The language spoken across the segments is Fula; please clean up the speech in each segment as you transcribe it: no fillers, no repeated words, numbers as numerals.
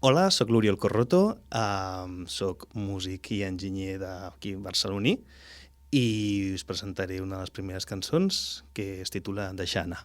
Hola, sóc l'Oriol Corroto, sóc músic i enginyer d'aquí barceloní i us presentaré una de les primeres cançons que es titula Deixar, anar.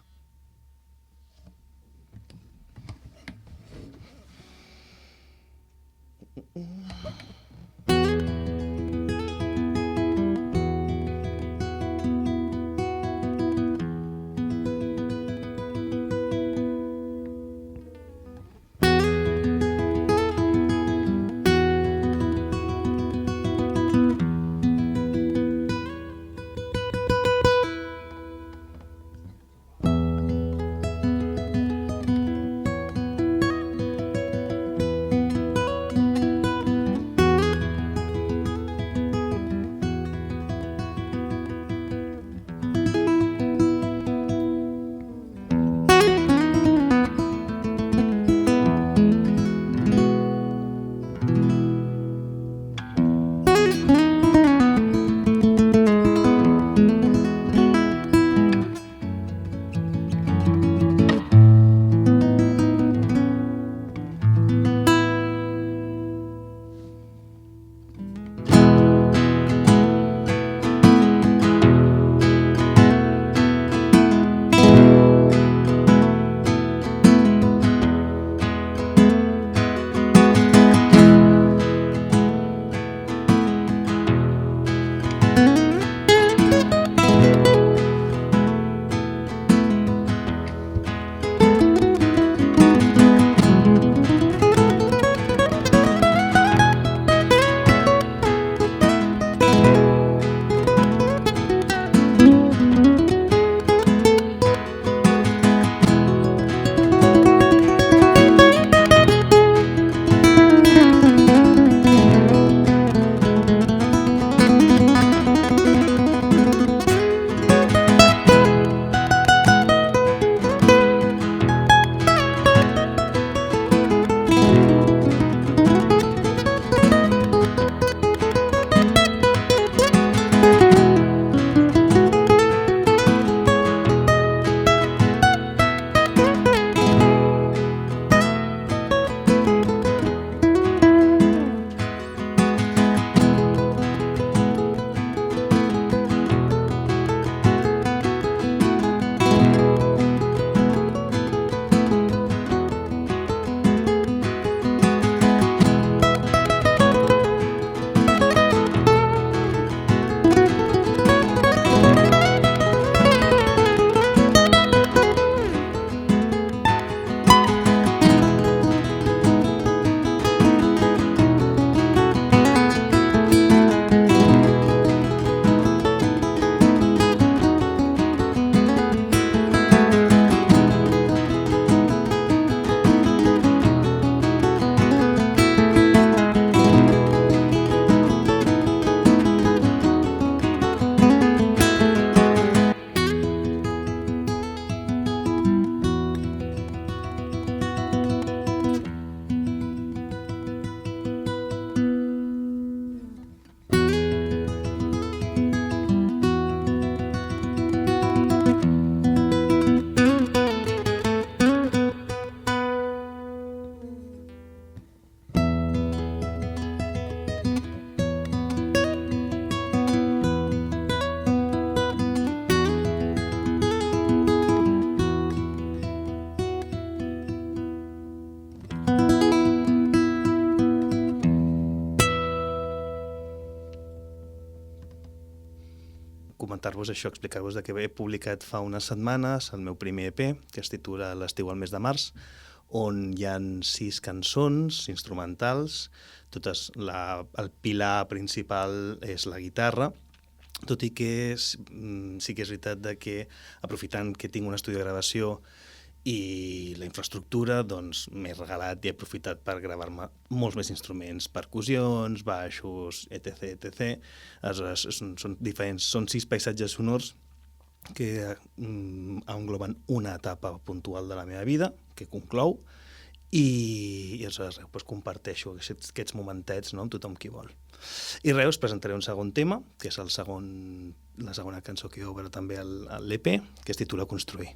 Comentar-vos això, explicar-vos que he publicat fa unes setmanes el meu primer EP, que es titula L'estiu al mes de març, on hi ha 6 cançons instrumentals, el pilar principal és la guitarra, tot i que sí que és veritat que, aprofitant que tinc un estudi de gravació i la infraestructura, doncs m'he regalat i he aprofitat per gravar-me molts més instruments, percussions, baixos, etc. etc. Aleshores, són 6 paisatges sonors que engloben una etapa puntual de la meva vida, que conclou, i aleshores comparteixo aquests momentets, no?, amb tothom qui vol. I us presentaré un segon tema, que és la segona cançó que obre també l'EP, que es titula Construir.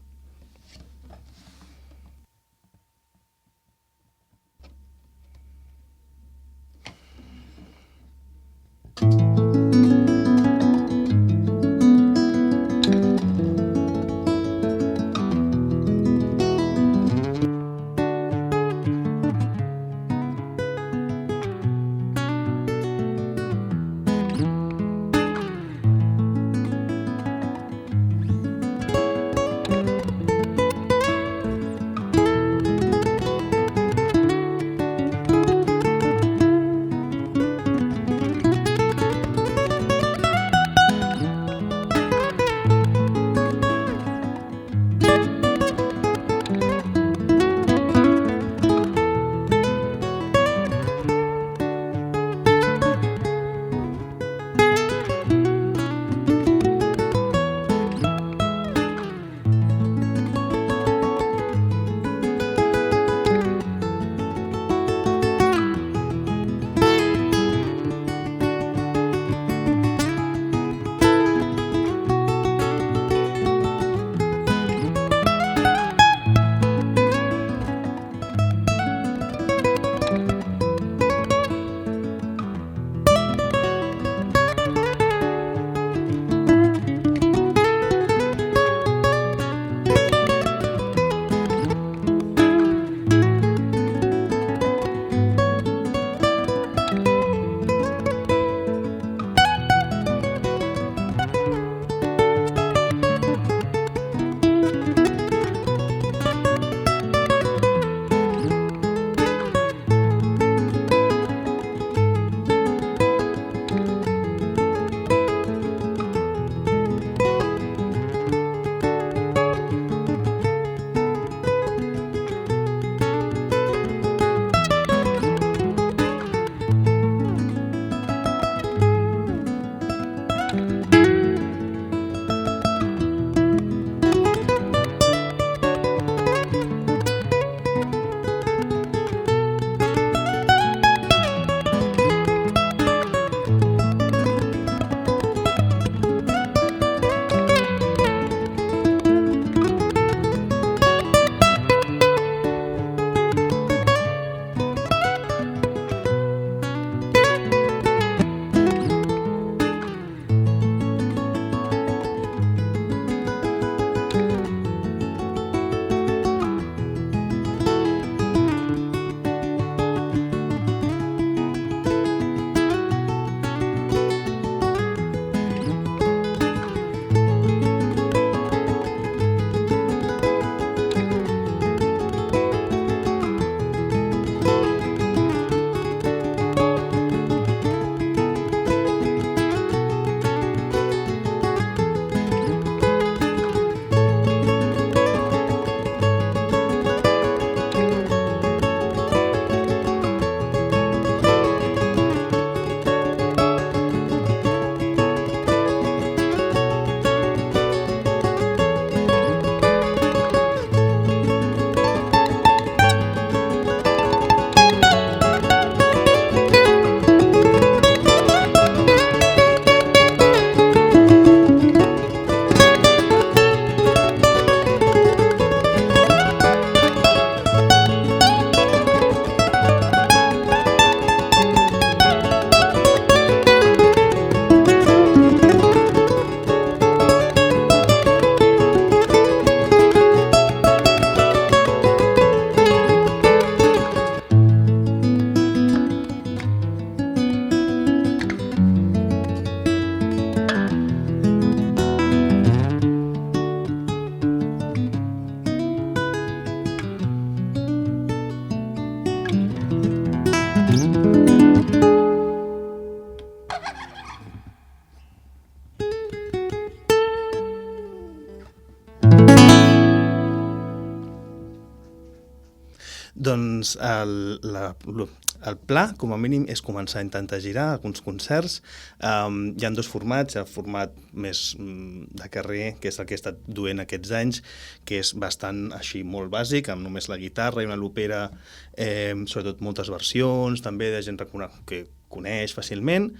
Doncs el pla, com a mínim, és començar a intentar girar alguns concerts. Hi ha 2 formats, el format més de carrer, que és el que he estat duent aquests anys, que és bastant així molt bàsic, amb només la guitarra i una lupera, sobretot moltes versions, també de gent que coneix fàcilment,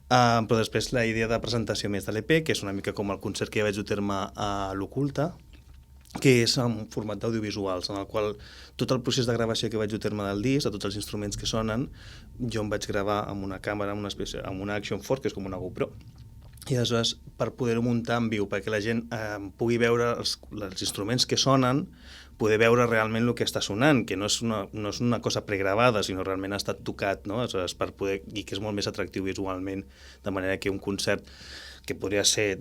però després la idea de presentació més de l'EP, que és una mica com el concert que ja vaig dur a terme a l'Oculta, que és en format d'audiovisuals, en el qual tot el procés de gravació que vaig dur a terme del disc, de tots els instruments que sonen, jo em vaig gravar amb una càmera, amb una Action 4, que és com una GoPro, i aleshores per poder-ho muntar en viu, perquè la gent pugui veure els instruments que sonen, poder veure realment el que està sonant, que no és una cosa pregravada, sinó realment ha estat tocat, no? Aleshores, i que és molt més atractiu visualment, de manera que un concert que podria ser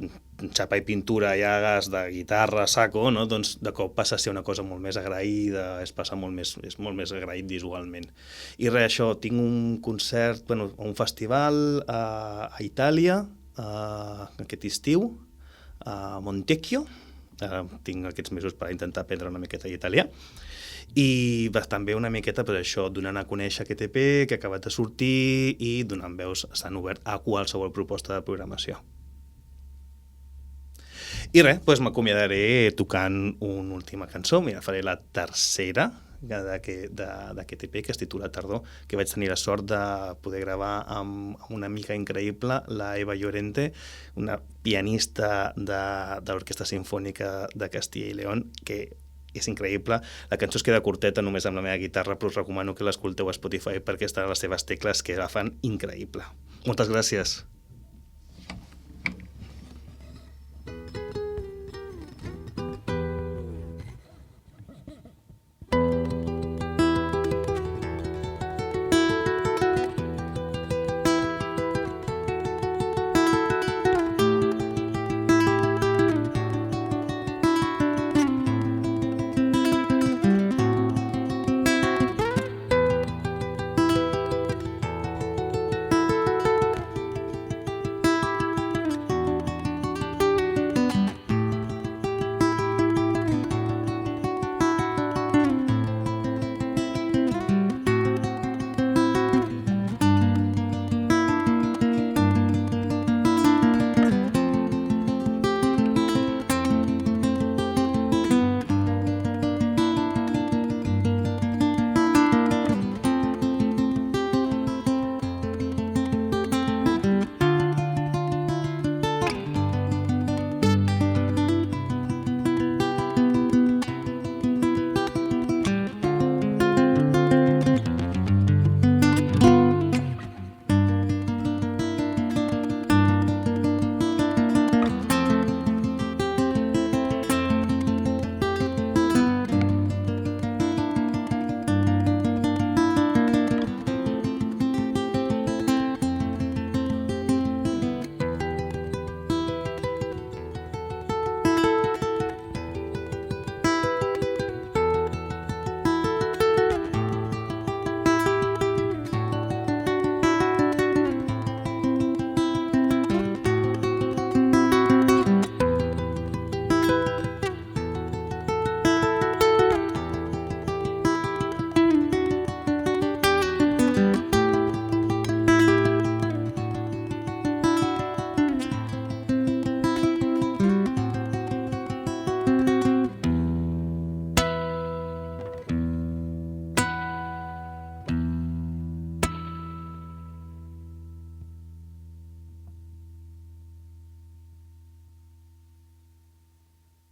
xapa i pintura i gas de guitarra, saco, no? Doncs de cop passa a ser una cosa molt més agraïda, és molt més agraït visualment. I res, això, tinc un concert, un festival a Itàlia, aquest estiu, a Montecchio. Tinc aquests mesos per intentar aprendre una miqueta d'italià. I també una miqueta per això, donant a conèixer aquest EP que ha acabat de sortir i donant veus, s'han obert a qualsevol proposta de programació. I res, doncs m'acomiadaré tocant una última cançó, faré la tercera d'aquest EP, que es titula Tardor, que vaig tenir la sort de poder gravar amb una amiga increïble, la Eva Llorente, una pianista de l'Orquestra Simfònica de Castilla i León, que és increïble. La cançó es queda curteta només amb la meva guitarra, però us recomano que l'escolteu a Spotify perquè estan a les seves tecles, que la fan increïble. Moltes gràcies.